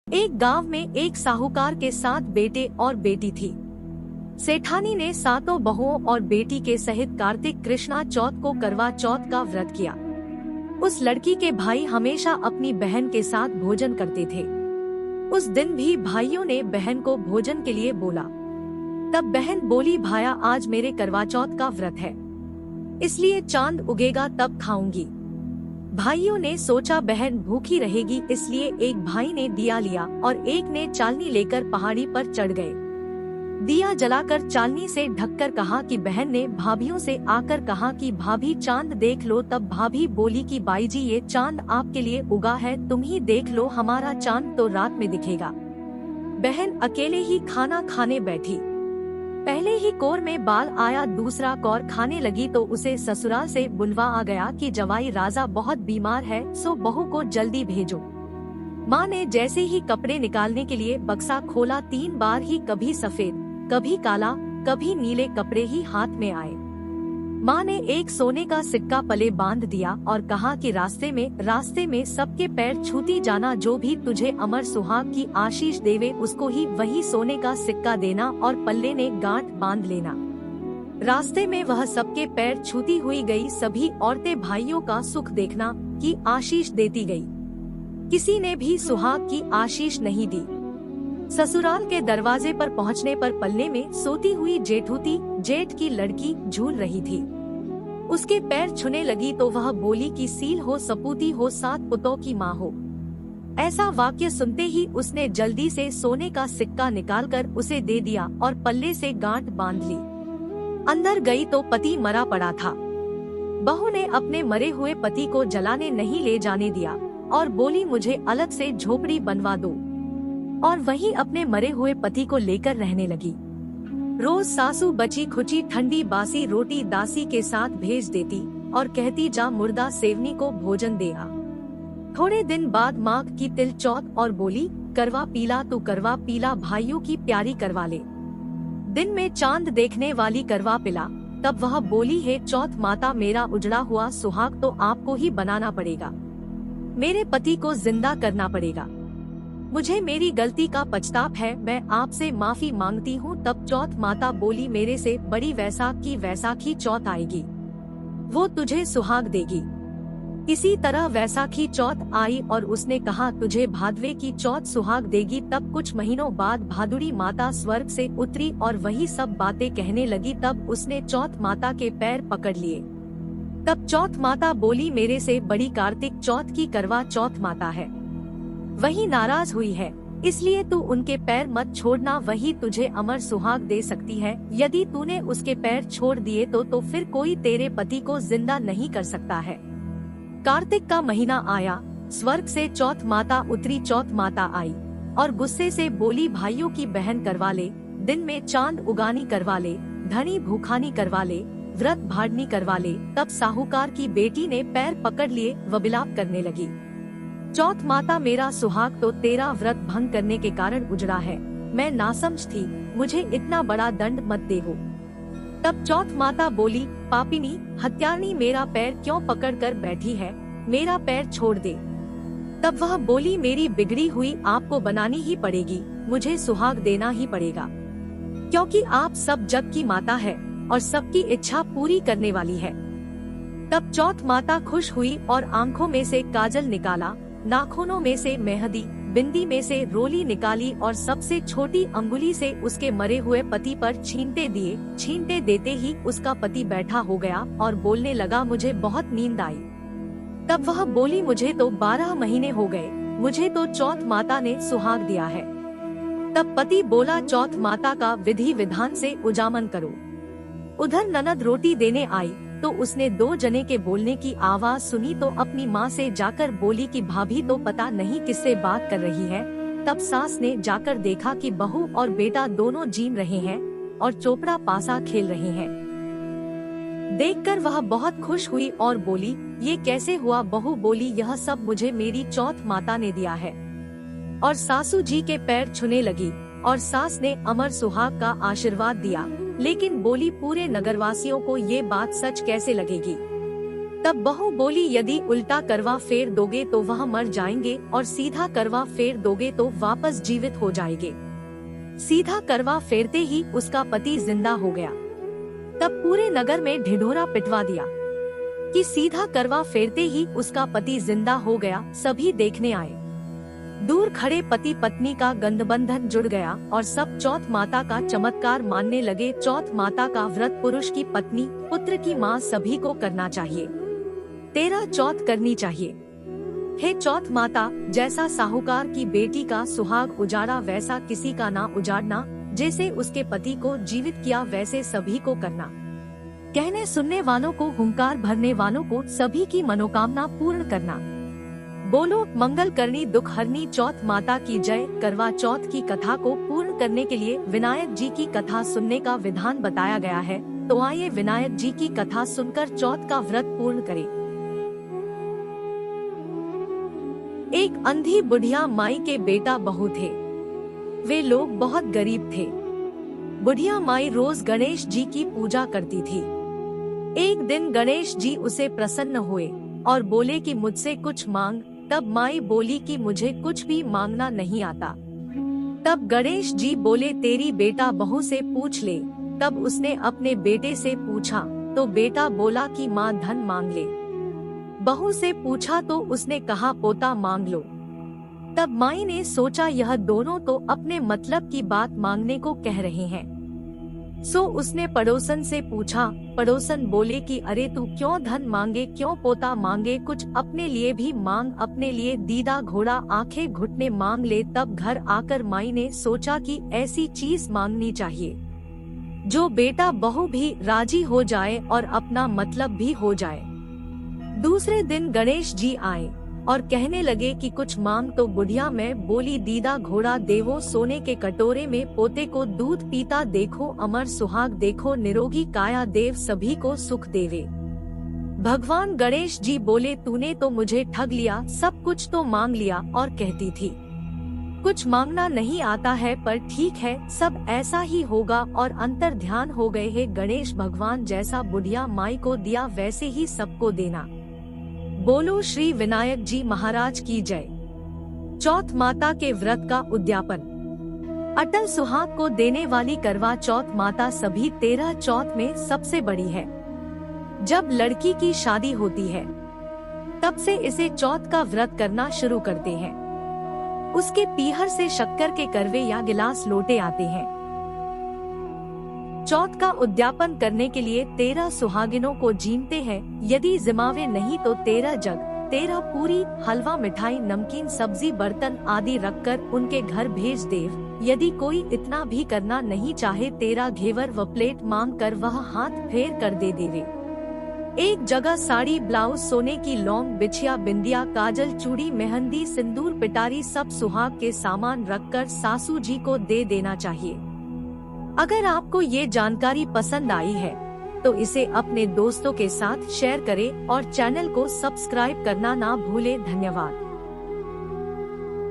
एक गांव में एक साहूकार के 7 बेटे और बेटी थी। सेठानी ने 7 बहुओं और बेटी के सहित कार्तिक कृष्णा चौथ को करवा चौथ का व्रत किया। उस लड़की के भाई हमेशा अपनी बहन के साथ भोजन करते थे। उस दिन भी भाइयों ने बहन को भोजन के लिए बोला। तब बहन बोली, भाया आज मेरे करवा चौथ का व्रत है, इसलिए चांद उगेगा तब खाऊंगी। भाइयों ने सोचा बहन भूखी रहेगी, इसलिए एक भाई ने दिया लिया और एक ने चालनी लेकर पहाड़ी पर चढ़ गए। दिया जलाकर चालनी से ढककर कहा कि बहन ने भाभियों से आकर कहा कि भाभी चांद देख लो। तब भाभी बोली कि बाई जी ये चांद आपके लिए उगा है, तुम ही देख लो, हमारा चांद तो रात में दिखेगा। बहन अकेले ही खाना खाने बैठी। पहले ही कोर में बाल आया, दूसरा कौर खाने लगी तो उसे ससुराल से बुलवा आ गया कि जवाई राजा बहुत बीमार है, सो बहू को जल्दी भेजो। माँ ने जैसे ही कपड़े निकालने के लिए बक्सा खोला, 3 बार ही कभी सफेद कभी काला कभी नीले कपड़े ही हाथ में आए। माँ ने एक सोने का सिक्का पले बांध दिया और कहा कि रास्ते में सबके पैर छूती जाना, जो भी तुझे अमर सुहाग की आशीष देवे उसको ही वही सोने का सिक्का देना और पल्ले ने गांठ बांध लेना। रास्ते में वह सबके पैर छूती हुई गई। सभी औरतें भाइयों का सुख देखना की आशीष देती गई, किसी ने भी सुहाग की आशीष नहीं दी। ससुराल के दरवाजे पर पहुंचने पर पल्ले में सोती हुई जेठूती जेठ की लड़की झूल रही थी। उसके पैर छूने लगी तो वह बोली कि सील हो सपूती हो, 7 पुतों की माँ हो। ऐसा वाक्य सुनते ही उसने जल्दी से सोने का सिक्का निकालकर उसे दे दिया और पल्ले से गांठ बांध ली। अंदर गई तो पति मरा पड़ा था। बहू ने अपने मरे हुए पति को जलाने नहीं ले जाने दिया और बोली मुझे अलग से झोपड़ी बनवा दो, और वहीं अपने मरे हुए पति को लेकर रहने लगी। रोज सासू बची खुची ठंडी बासी रोटी दासी के साथ भेज देती और कहती जा मुर्दा सेवनी को भोजन दे आ। थोड़े दिन बाद माघ की तिल चौथ और बोली करवा पीला तू करवा पीला, भाइयों की प्यारी करवा ले। दिन में चांद देखने वाली करवा पिला। तब वह बोली है चौथ माता मेरा उजड़ा हुआ सुहाग तो आपको ही बनाना पड़ेगा, मेरे पति को जिंदा करना पड़ेगा। मुझे मेरी गलती का पछतावा है, मैं आपसे माफी मांगती हूँ। तब चौथ माता बोली मेरे से बड़ी वैसाखी चौथ आएगी, वो तुझे सुहाग देगी। इसी तरह वैसाखी चौथ आई और उसने कहा तुझे भादवे की चौथ सुहाग देगी। तब कुछ महीनों बाद भादुड़ी माता स्वर्ग से उतरी और वही सब बातें कहने लगी। तब उसने चौथ माता के पैर पकड़ लिए। तब चौथ माता बोली मेरे से बड़ी कार्तिक चौथ की करवा चौथ माता है, वही नाराज हुई है, इसलिए तू उनके पैर मत छोड़ना, वही तुझे अमर सुहाग दे सकती है। यदि तूने उसके पैर छोड़ दिए तो फिर कोई तेरे पति को जिंदा नहीं कर सकता है। कार्तिक का महीना आया, स्वर्ग से चौथ माता उतरी। चौथ माता आई और गुस्से से बोली भाइयों की बहन करवा ले, दिन में चांद उगानी करवा ले, धनी भूखानी करवा ले, व्रत भाड़नी करवा ले। तब साहूकार की बेटी ने पैर पकड़ लिए व विलाप करने लगी। चौथ माता मेरा सुहाग तो तेरा व्रत भंग करने के कारण उजड़ा है, मैं नासमझ थी, मुझे इतना बड़ा दंड मत देवो। तब चौथ माता बोली पापिनी हत्यारनी मेरा पैर क्यों पकड़ कर बैठी है, मेरा पैर छोड़ दे। तब वह बोली मेरी बिगड़ी हुई आपको बनानी ही पड़ेगी, मुझे सुहाग देना ही पड़ेगा, क्योंकि आप सब जग की माता है और सबकी इच्छा पूरी करने वाली है। तब चौथ माता खुश हुई और आंखों में से काजल निकाला, नाखूनों में से मेहंदी, बिंदी में से रोली निकाली और सबसे छोटी अंगुली से उसके मरे हुए पति पर छींटे दिए। छींटे देते ही उसका पति बैठा हो गया और बोलने लगा मुझे बहुत नींद आई। तब वह बोली मुझे तो 12 महीने हो गए, मुझे तो चौथ माता ने सुहाग दिया है। तब पति बोला चौथ माता का विधि विधान से उजामन करो। उधर ननद रोटी देने आई तो उसने 2 जने के बोलने की आवाज सुनी तो अपनी माँ से जाकर बोली कि भाभी तो पता नहीं किससे बात कर रही है। तब सास ने जाकर देखा कि बहू और बेटा दोनों जीम रहे हैं और चोपड़ा पासा खेल रहे हैं। देखकर वह बहुत खुश हुई और बोली ये कैसे हुआ। बहू बोली यह सब मुझे मेरी चौथ माता ने दिया है, और सासू जी के पैर छूने लगी और सास ने अमर सुहाग का आशीर्वाद दिया। लेकिन बोली पूरे नगरवासियों को ये बात सच कैसे लगेगी। तब बहू बोली, यदि उल्टा करवा फेर दोगे तो वह मर जाएंगे और सीधा करवा फेर दोगे तो वापस जीवित हो जाएंगे। सीधा करवा फेरते ही उसका पति जिंदा हो गया। तब पूरे नगर में ढिढोरा पिटवा दिया कि सीधा करवा फेरते ही उसका पति जिंदा हो गया। सभी देखने आए। दूर खड़े पति पत्नी का गंधबंधन जुड़ गया और सब चौथ माता का चमत्कार मानने लगे। चौथ माता का व्रत पुरुष की पत्नी, पुत्र की माँ सभी को करना चाहिए। 13 चौथ करनी चाहिए। हे चौथ माता, जैसा साहूकार की बेटी का सुहाग उजाड़ा वैसा किसी का ना उजाड़ना। जैसे उसके पति को जीवित किया वैसे सभी को करना। कहने सुनने वालों को, हुंकार भरने वालों को सभी की मनोकामना पूर्ण करना। बोलो मंगल करनी दुख हरनी चौथ माता की जय। करवा चौथ की कथा को पूर्ण करने के लिए विनायक जी की कथा सुनने का विधान बताया गया है। तो आइए विनायक जी की कथा सुनकर चौथ का व्रत पूर्ण करें। एक अंधी बुढ़िया माई के बेटा बहू थे। वे लोग बहुत गरीब थे। बुढ़िया माई रोज गणेश जी की पूजा करती थी। एक दिन गणेश जी उसे प्रसन्न हुए और बोले कि मुझसे कुछ मांग। तब माई बोली कि मुझे कुछ भी मांगना नहीं आता। तब गणेश जी बोले, तेरी बेटा बहू से पूछ ले। तब उसने अपने बेटे से पूछा तो बेटा बोला कि माँ धन मांग ले। बहू से पूछा तो उसने कहा पोता मांग लो। तब माई ने सोचा यह दोनों तो अपने मतलब की बात मांगने को कह रहे हैं। सो उसने पड़ोसन से पूछा। पड़ोसन बोले कि अरे तू क्यों धन मांगे, क्यों पोता मांगे, कुछ अपने लिए भी मांग। अपने लिए दीदा घोड़ा आंखें घुटने मांग ले। तब घर आकर माई ने सोचा कि ऐसी चीज मांगनी चाहिए जो बेटा बहू भी राजी हो जाए और अपना मतलब भी हो जाए। दूसरे दिन गणेश जी आए और कहने लगे कि कुछ मांग। तो बुढ़िया में बोली, दीदा घोड़ा देवो, सोने के कटोरे में पोते को दूध पीता देखो, अमर सुहाग देखो, निरोगी काया देव सभी को सुख देवे। भगवान गणेश जी बोले, तूने तो मुझे ठग लिया, सब कुछ तो मांग लिया और कहती थी कुछ मांगना नहीं आता है, पर ठीक है सब ऐसा ही होगा। और अंतर ध्यान हो गए हैं गणेश भगवान, जैसा बुढ़िया माई को दिया वैसे ही सबको देना। बोलो श्री विनायक जी महाराज की जय। चौथ माता के व्रत का उद्यापन। अटल सुहाग को देने वाली करवा चौथ माता सभी 13 चौथ में सबसे बड़ी है। जब लड़की की शादी होती है तब से इसे चौथ का व्रत करना शुरू करते हैं। उसके पीहर से शक्कर के करवे या गिलास लोटे आते हैं। चौथ का उद्यापन करने के लिए 13 सुहागिनों को जीनते हैं। यदि जिमावे नहीं तो 13 जग, 13 पूरी, हलवा, मिठाई, नमकीन, सब्जी, बर्तन आदि रखकर उनके घर भेज देव। यदि कोई इतना भी करना नहीं चाहे, 13 घेवर व प्लेट मांग कर वह हाथ फेर कर दे देवे। एक जगह साड़ी, ब्लाउज, सोने की लौंग, बिछिया, बिंदिया, काजल, चूड़ी, मेहंदी, सिंदूर, पिटारी सब सुहाग के सामान रखकर सासू जी को दे देना चाहिए। अगर आपको ये जानकारी पसंद आई है तो इसे अपने दोस्तों के साथ शेयर करें और चैनल को सब्सक्राइब करना ना भूलें। धन्यवाद।